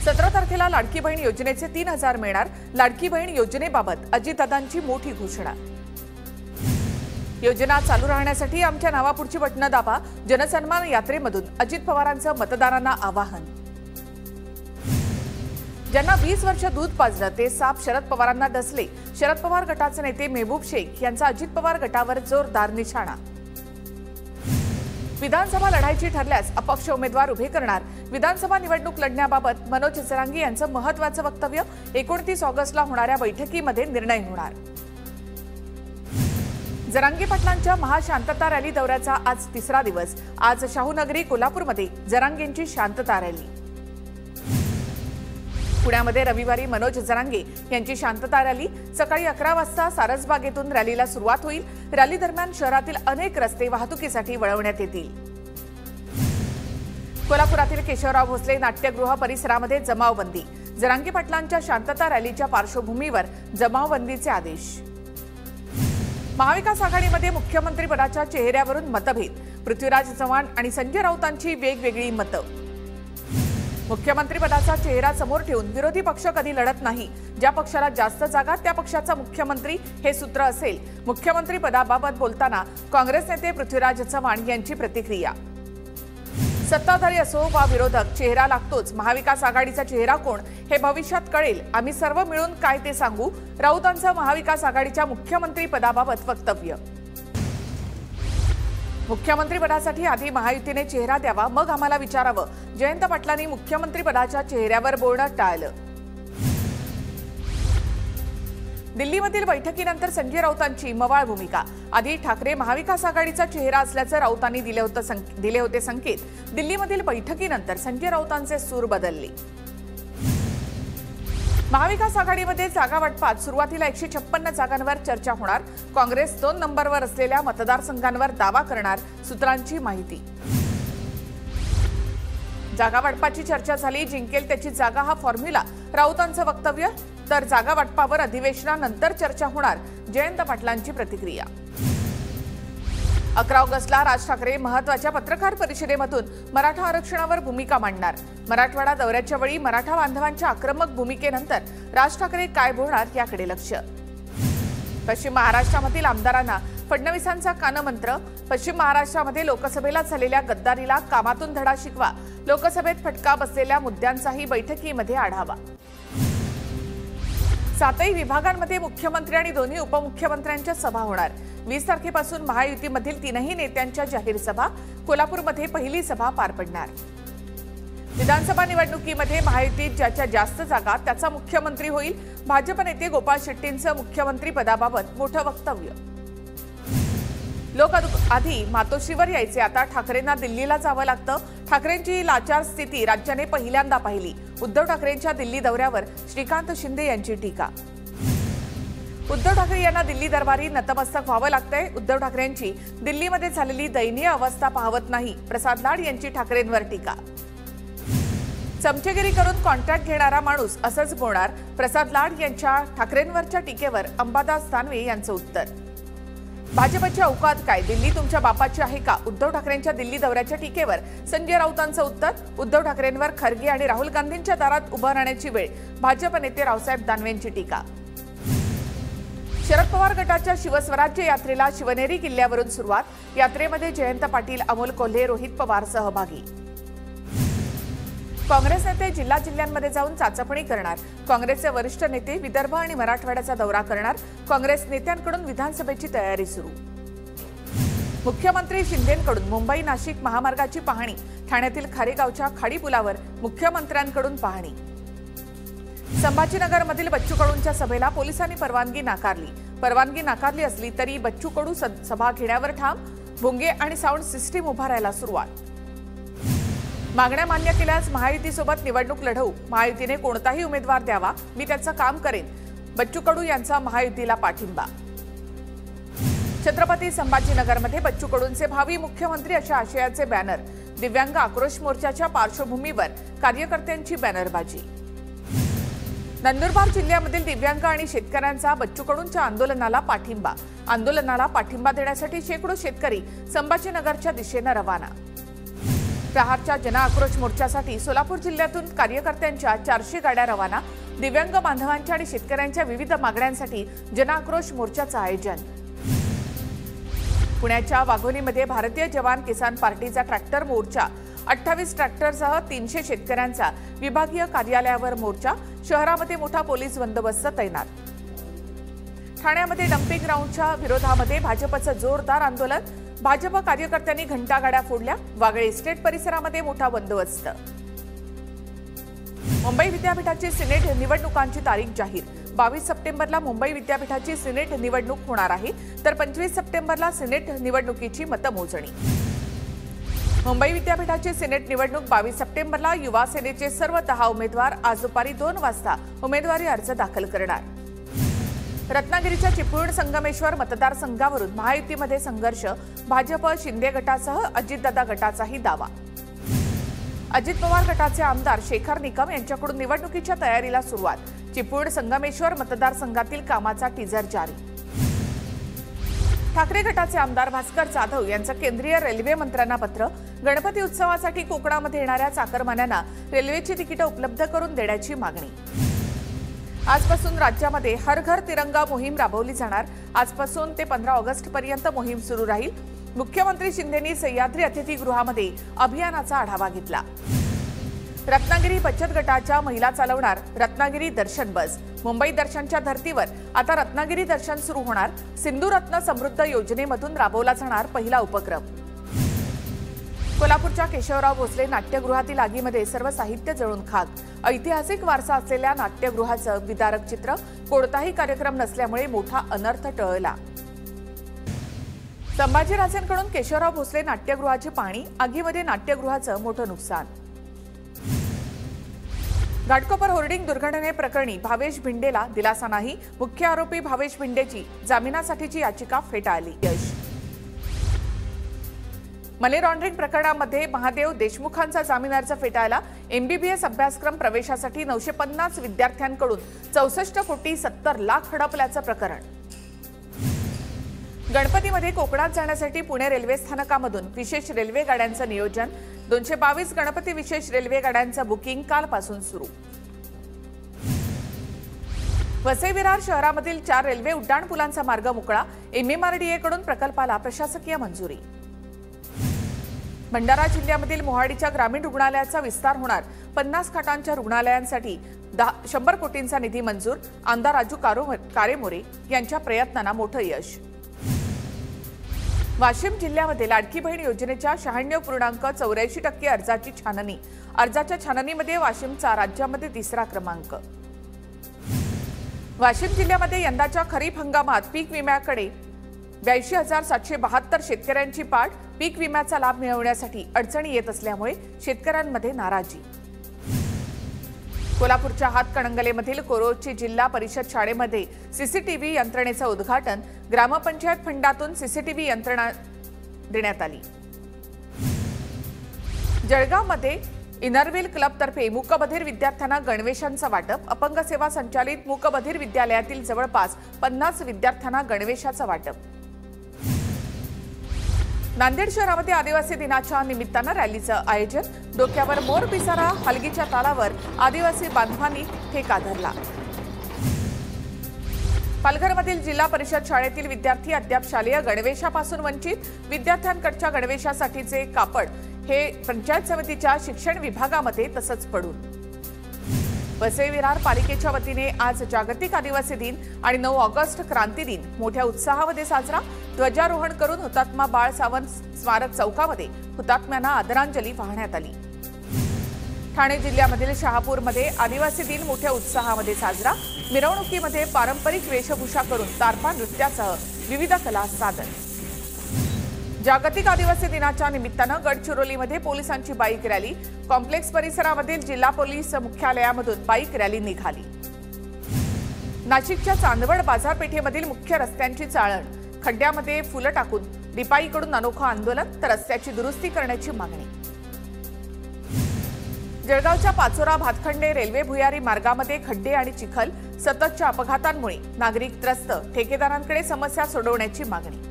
17 तारखेला लाडकी बहीण योजनेचे 3000 मिळणार। लाडकी बहीण योजनेबाबत अजितदादांची मोठी घोषणा। योजना चालू राहण्यासाठी आमच्या नावापुढची बटणं दाबा। जनसन्मान यात्रेमधून अजित पवारांचं मतदारांना आवाहन। ज्यांना 20 वर्ष दूध पाजलं ते साप शरद पवारांना डसले। शरद पवार गटाचे नेते मेहबूब शेख यांचा अजित पवार गटावर जोरदार निशाणा। विधानसभा लढायची ठरल्यास अपक्ष उमेदवार उभे करणार। विधानसभा निवडणूक लढण्याबाबत मनोज जरांगे यांचं महत्त्वाचं वक्तव्य। 29 ऑगस्टला होणाऱ्या बैठकीमध्ये निर्णय होणार। जरांगे पाटलांच्या महाशांतता रॅली दौऱ्याचा आज तिसरा दिवस। आज शाहूनगरी कोल्हापूरमध्ये जरांगेंची शांतता रॅली। पुण्यामध्ये रविवारी मनोज जरांगे यांची शांतता रॅली सकाळी 11 वाजता सारसबागेतून रॅलीला सुरुवात होईल। रॅली दरम्यान शहरातील अनेक रस्ते वाहतुकीसाठी वळवण्यात येतील। कोल्हापुरातील केशवराव भोसले नाट्यगृह परिसरामध्ये जमावबंदी। जरांगे पाटलांच्या शांतता रॅलीच्या पार्श्वभूमीवर जमावबंदीचे आदेश। महाविकास आघाडीमध्ये मुख्यमंत्री पदाच्या चेहऱ्यावरून मतभेद। पृथ्वीराज चव्हाण आणि संजय राऊतांची वेगवेगळी मतं। मुख्यमंत्री पदाचा चेहरा समोर ठेवून विरोधी पक्ष कधी लढत नाही। ज्या पक्षाला जास्त जागा त्या पक्षाचा मुख्यमंत्री हे सूत्र असेल। मुख्यमंत्री पदाबाबत बोलताना काँग्रेस नेते पृथ्वीराज चव्हाण यांची प्रतिक्रिया। सत्ताधारी असो वा विरोधक चेहरा लागतोच। महाविकास आघाडीचा चेहरा कोण हे भविष्यात कळेल। आम्ही सर्व मिळून काय ते सांगू। राऊतांचं महाविकास आघाडीच्या मुख्यमंत्री पदाबाबत वक्तव्य। मुख्यमंत्री पदासाठी आधी महायुतीने चेहरा द्यावा मग आम्हाला विचारावं। जयंत पाटलांनी मुख्यमंत्री पदाच्या चेहऱ्यावर बोलणं टाळलं। दिल्लीमधील बैठकीनंतर संजय राऊतांची मवाळ भूमिका। आधी ठाकरे महाविकास आघाडीचा चेहरा असल्याचं राऊतांनी दिले होते संकेत। दिल्लीमधील बैठकीनंतर संजय राऊतांचे सूर बदलले। महाविकास आघाडीमध्ये जागा वाटपात सुरुवातीला 156 जागांवर चर्चा होणार। काँग्रेस 2 नंबरवर असलेल्या मतदारसंघांवर दावा करणार। सूत्रांची माहिती। जागा वाटपाची चर्चा झाली। जिंकेल त्याची जागा हा फॉर्म्युला। राऊतांचं वक्तव्य। तर जागा वाटपावर अधिवेशनानंतर चर्चा होणार। जयंत पाटलांची प्रतिक्रिया। 11 ऑगस्टला राज ठाकरे महत्त्वाच्या पत्रकार परिषदेमधून मराठा आरक्षणावर भूमिका मांडणार। मराठवाडा दौऱ्याच्या वेळी मराठा बांधवांच्या आक्रमक भूमिकेनंतर राज ठाकरे काय बोलणार याकडे लक्ष। पश्चिम महाराष्ट्रामधील आमदारांना फडणवीसांचा कानमंत्र। पश्चिम महाराष्ट्रामध्ये लोकसभेला झालेल्या गद्दारीला कामातून धडा शिकवा। लोकसभेत फटका बसलेल्या मुद्द्यांचाही बैठकीमध्ये आढावा। 7ही विभागांमध्ये मुख्यमंत्री आणि दोन्ही उपमुख्यमंत्र्यांच्या सभा होणार। 20 तारखेपासून महायुतीमधील 3ही नेत्यांच्या जाहीर सभा। कोल्हापूरमध्ये पहिली सभा पार पडणार। विधानसभा निवडणुकीमध्ये महायुतीत ज्याच्या जास्त जागा त्याचा मुख्यमंत्री होईल। भाजप नेते गोपाळ शेट्टींचं मुख्यमंत्री पदाबाबत मोठं वक्तव्य। लोक आधी मातोश्रीवर यायचे, आता ठाकरेंना दिल्लीला जावं लागतं। ठाकरेंची लाचार स्थिती राज्याने पहिल्यांदा पाहिली। उद्धव ठाकरेंच्या दिल्ली दौऱ्यावर श्रीकांत शिंदे यांची टीका। उद्धव ठाकरे यांना दिल्ली दरबारी नतमस्तक व्हावं लागतंय। उद्धव ठाकरेंची दिल्लीमध्ये झालेली दयनीय अवस्था पाहवत नाही। प्रसाद लाड यांची ठाकरेंवर टीका। चमचेगिरी करून कॉन्ट्रॅक्ट घेणारा माणूस असंच बोलणार। प्रसाद लाड यांच्या ठाकरेंवरच्या टीकेवर अंबादास दानवे यांचं उत्तर। भाजपची औकात काय? दिल्ली तुमच्या बापाची आहे का? उद्धव ठाकरेंच्या दिल्ली दौऱ्याच्या टीकेवर संजय राऊतांचं उत्तर। उद्धव ठाकरेंवर खरगे आणि राहुल गांधींच्या दारात उभं राहण्याची वेळ। भाजप नेते रावसाहेब दानवेंची टीका। शरद पवार गटाच्या शिवस्वराज्य यात्रेला शिवनेरी किल्ल्यावरून सुरुवात। यात्रेमध्ये जयंत पाटील, अमोल कोल्हे, रोहित पवार सहभागी। काँग्रेस नेते जिल्ह्यांमध्ये जाऊन चाचपणी करणार। काँग्रेसचे वरिष्ठ नेते विदर्भ आणि मराठवाड्याचा दौरा करणार। काँग्रेस नेत्यांकडून विधानसभेची तयारी सुरू। मुख्यमंत्री शिंदेंकडून मुंबई नाशिक महामार्गाची पाहणी। ठाण्यातील खारेगावच्या खाडी पुलावर मुख्यमंत्र्यांकडून पाहणी। संभाजीनगरमधील बच्चू कडूंच्या सभेला पोलिसांनी परवानगी नाकारली असली तरी बच्चू कडू सभा घेण्यावर ठाम। भोंगे आणि साऊंड सिस्टीम उभारायला सुरुवात। मागण्या मान्य केल्यास महायुतीसोबत निवडणूक लढवू। महायुतीने कोणताही उमेदवार द्यावा, मी त्याचं काम करेन। बच्चू कडू यांचा महायुतीला पाठिंबा। छत्रपती संभाजीनगरमध्ये बच्चू कडूंचे भावी मुख्यमंत्री अशा आशयाचे बॅनर। दिव्यांग आक्रोश मोर्चाच्या पार्श्वभूमीवर कार्यकर्त्यांची बॅनरबाजी। नंदुरबार जिल्ह्यामधील दिव्यांग आणि शेतकऱ्यांचा बच्चू कडूंच्या आंदोलनाला पाठिंबा देण्यासाठी शेकडो शेतकरी संभाजीनगरच्या दिशेने रवाना। प्रहारच्या जनआक्रोश मोर्चासाठी सोलापूर जिल्ह्यातून कार्यकर्त्यांच्या 400 गाड्या रवाना। दिव्यांग बांधवांच्या आणि शेतकऱ्यांच्या विविध मागण्यांसाठी जनआक्रोश मोर्चाचं आयोजन। पुण्याच्या वाघोलीमध्ये भारतीय जवान किसान पार्टीचा ट्रॅक्टर मोर्चा, 28 ट्रॅक्टरसह 300 शेतकऱ्यांचा विभागीय कार्यालयावर मोर्चा। शहरामध्ये मोठा पोलीस बंदोबस्त तैनात। ठाण्यामध्ये डम्पिंग ग्राउंडच्या विरोधामध्ये भाजपचं जोरदार आंदोलन। भाजप कार्यकर्त्यांनी घंटागाड्या फोडल्या। वागळे इस्टेट परिसरामध्ये मोठा बंदोबस्त। मुंबई विद्यापीठाची सिनेट निवडणुकांची तारीख जाहीर। 22 सप्टेंबरला मुंबई विद्यापीठाची सिनेट निवडणूक होणार आहे, तर 25 सप्टेंबरला सिनेट निवडणुकीची मतमोजणी। मुंबई विद्यापीठाची सिनेट निवडणूक 22 सप्टेंबरला। युवा सेनेचे सर्व 10 उमेदवार आज दुपारी 2 वाजता उमेदवारी अर्ज दाखल करणार। रत्नागिरीच्या चिपळूण संगमेश्वर मतदारसंघावरून महायुतीमध्ये संघर्ष। भाजप शिंदे गटासह अजितदादा गटाचाही दावा। अजित पवार गटाचे आमदार शेखर निकम यांच्याकडून निवडणुकीच्या तयारीला सुरुवात। चिपळूण संगमेश्वर मतदारसंघातील कामाचा टीजर जारी। ठाकरे गटाचे आमदार भास्कर जाधव यांचं केंद्रीय रेल्वे मंत्र्यांना पत्र। गणपती उत्सवासाठी कोकणामध्ये येणाऱ्या चाकरमान्यांना रेल्वेची तिकीटं उपलब्ध करून देण्याची मागणी। आजपासून राज्यामध्ये हर घर तिरंगा मोहीम राबवली जाणार। आजपासून ते 15 ऑगस्ट पर्यंत मोहीम सुरू राहील। मुख्यमंत्री शिंदेंनी सह्याद्री अतिथीगृहामध्ये अभियानाचा आढावा घेतला। रत्नागिरी बचत गटाच्या महिला चालवणार रत्नागिरी दर्शन बस। मुंबई दर्शनच्या धर्तीवर आता रत्नागिरी दर्शन सुरू होणार। सिंधुरत्न समृद्ध योजनेमधून राबवला जाणार पहिला उपक्रम। कोल्हापूरच्या केशवराव भोसले नाट्यगृहातील आगीमध्ये सर्व साहित्य जळून खाक। ऐतिहासिक वारसा असलेल्या नाट्यगृहाचं विदारक चित्र। कोणताही कार्यक्रम नसल्यामुळे मोठा अनर्थ टळला। संभाजीराजेंकडून केशवराव भोसले नाट्यगृहाची पाहणी। आगीमध्ये नाट्यगृहाचं मोठं नुकसान। घाटकोपर होर्डिंग दुर्घटनेप्रकरणी भावेश भिंडेला दिलासा नाही। मुख्य आरोपी भावेश भिंडेची जामिनासाठीची याचिका फेटाळली। यश मनी लॉन्ड्रिंग प्रकरणामध्ये महादेव देशमुखांचा जामीन अर्ज फेटाळला। MBBS अभ्यासक्रम प्रवेशासाठी 950 विद्यार्थ्यांकडून 64 कोटी 70 लाख हडपल्याचं प्रकरण। गणपतीमध्ये कोकणात जाण्यासाठी पुणे रेल्वे स्थानकामधून विशेष रेल्वे गाड्यांचं नियोजन। 222 गणपती विशेष रेल्वे गाड्यांचं बुकिंग कालपासून सुरू। वसई विरार शहरामधील 4 रेल्वे उड्डाणपुलांचा मार्ग मोकळा। MMRDA कडून प्रकल्पाला प्रशासकीय मंजुरी। भंडारा जिल्ह्यामधील मोहाडीच्या ग्रामीण रुग्णालयाचा विस्तार होणार। 50 खाटांच्या रुग्णालयांसाठी 100 कोटींचा निधी मंजूर। आमदार राजू कारेमोरे यांच्या प्रयत्नांना मोठं यश। वाशिम जिल्ह्यामध्ये लाडकी बहीण योजनेच्या 96.84% अर्जाची छाननी। अर्जाच्या छाननीमध्ये वाशिमचा राज्यामध्ये 3रा क्रमांक। वाशिम जिल्ह्यामध्ये यंदाच्या खरीप हंगामात पीक विम्याकडे 82,772 शेतकऱ्यांची पाठ। पीक विम्याचा लाभ मिळवण्यासाठी अडचणी येत असल्यामुळे शेतकऱ्यांमध्ये नाराजी। कोल्हापूरच्या हातकणंगलेमधील कोरोची जिल्हा परिषद शाळेमध्ये CCTV यंत्रणेचं उद्घाटन। ग्रामपंचायत फंडातून CCTV यंत्रणा देण्यात आली। जळगावमध्ये इनरव्हील क्लबतर्फे मूकबधिर विद्यार्थ्यांना गणवेशांचं वाटप। अपंग सेवा संचालित मूकबधिर विद्यालयातील जवळपास 50 विद्यार्थ्यांना गणवेशाचं वाटप। नांदेड शहरामध्ये आदिवासी दिनाच्या निमित्तानं रॅलीचं आयोजन। डोक्यावर मोर पिसारा, हलगीच्या तालावर आदिवासी बांधवांनी ठेका धरला। पालघरमधील जिल्हा परिषद शाळेतील विद्यार्थी अद्याप शालेय गणवेशापासून वंचित। विद्यार्थ्यांकडच्या गणवेशासाठीचे कापड हे पंचायत समितीच्या शिक्षण विभागामध्ये तसंच पडून। वसई विरार पालिकेच्या वतीने आज जागतिक आदिवासी दिन आणि 9 ऑगस्ट क्रांती दिन मोठ्या उत्साहामध्ये साजरा। ध्वजारोहण करून हुतात्मा बाळ सावंत स्मारक चौकामध्ये हुतात्म्यांना आदरांजली वाहण्यात आली। ठाणे जिल्ह्यामधील शहापूरमध्ये आदिवासी दिन मोठ्या उत्साहामध्ये साजरा। मिरवणुकीमध्ये पारंपरिक वेशभूषा करून तारपा नृत्यासह विविध कला सादर। जागतिक आदिवासी दिनाच्या निमित्तानं गडचिरोलीमध्ये पोलिसांची बाईक रॅली। कॉम्प्लेक्स परिसरामधील जिल्हा पोलीस मुख्यालयामधून बाईक रॅली निघाली। नाशिकच्या चांदवड बाजारपेठेमधील मुख्य रस्त्यांची चाळण। खड्ड्यामध्ये फुलं टाकून रिपाईकडून अनोखं आंदोलन, तर रस्त्याची दुरुस्ती करण्याची मागणी। जळगावच्या पाचोरा भातखंडे रेल्वे भुयारी मार्गामध्ये खड्डे आणि चिखल। सततच्या अपघातांमुळे नागरिक त्रस्त। ठेकेदारांकडे समस्या सोडवण्याची मागणी।